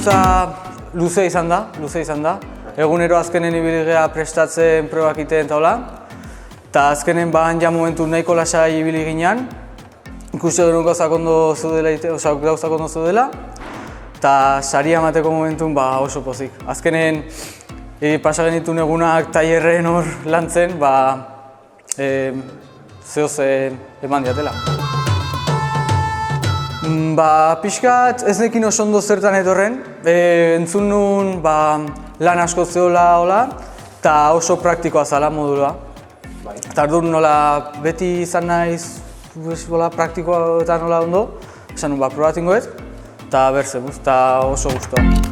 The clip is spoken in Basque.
ezaguntza luze izan da. Egunero azkenen ibili gea prestatzen, probak iten eta hola. Eta azkenen ja momentu nahiko lasai ibili ginean. Ikusi genuen gauzak ondo zeudela. Eta saria emateko momentun oso pozik. Azkenen pasa genituen egunak tailerren hor lantzen, zehoz eman diatela. Pixkat ez nekin oso ondo zertan etorren, entzun nuen lan asko zeola hola, eta oso praktikoa zala modulua. Eta orduan nola beti izan naiz praktikoa eta nola ondo, esan nuen probatingoet, eta berzebuz, eta oso guztua.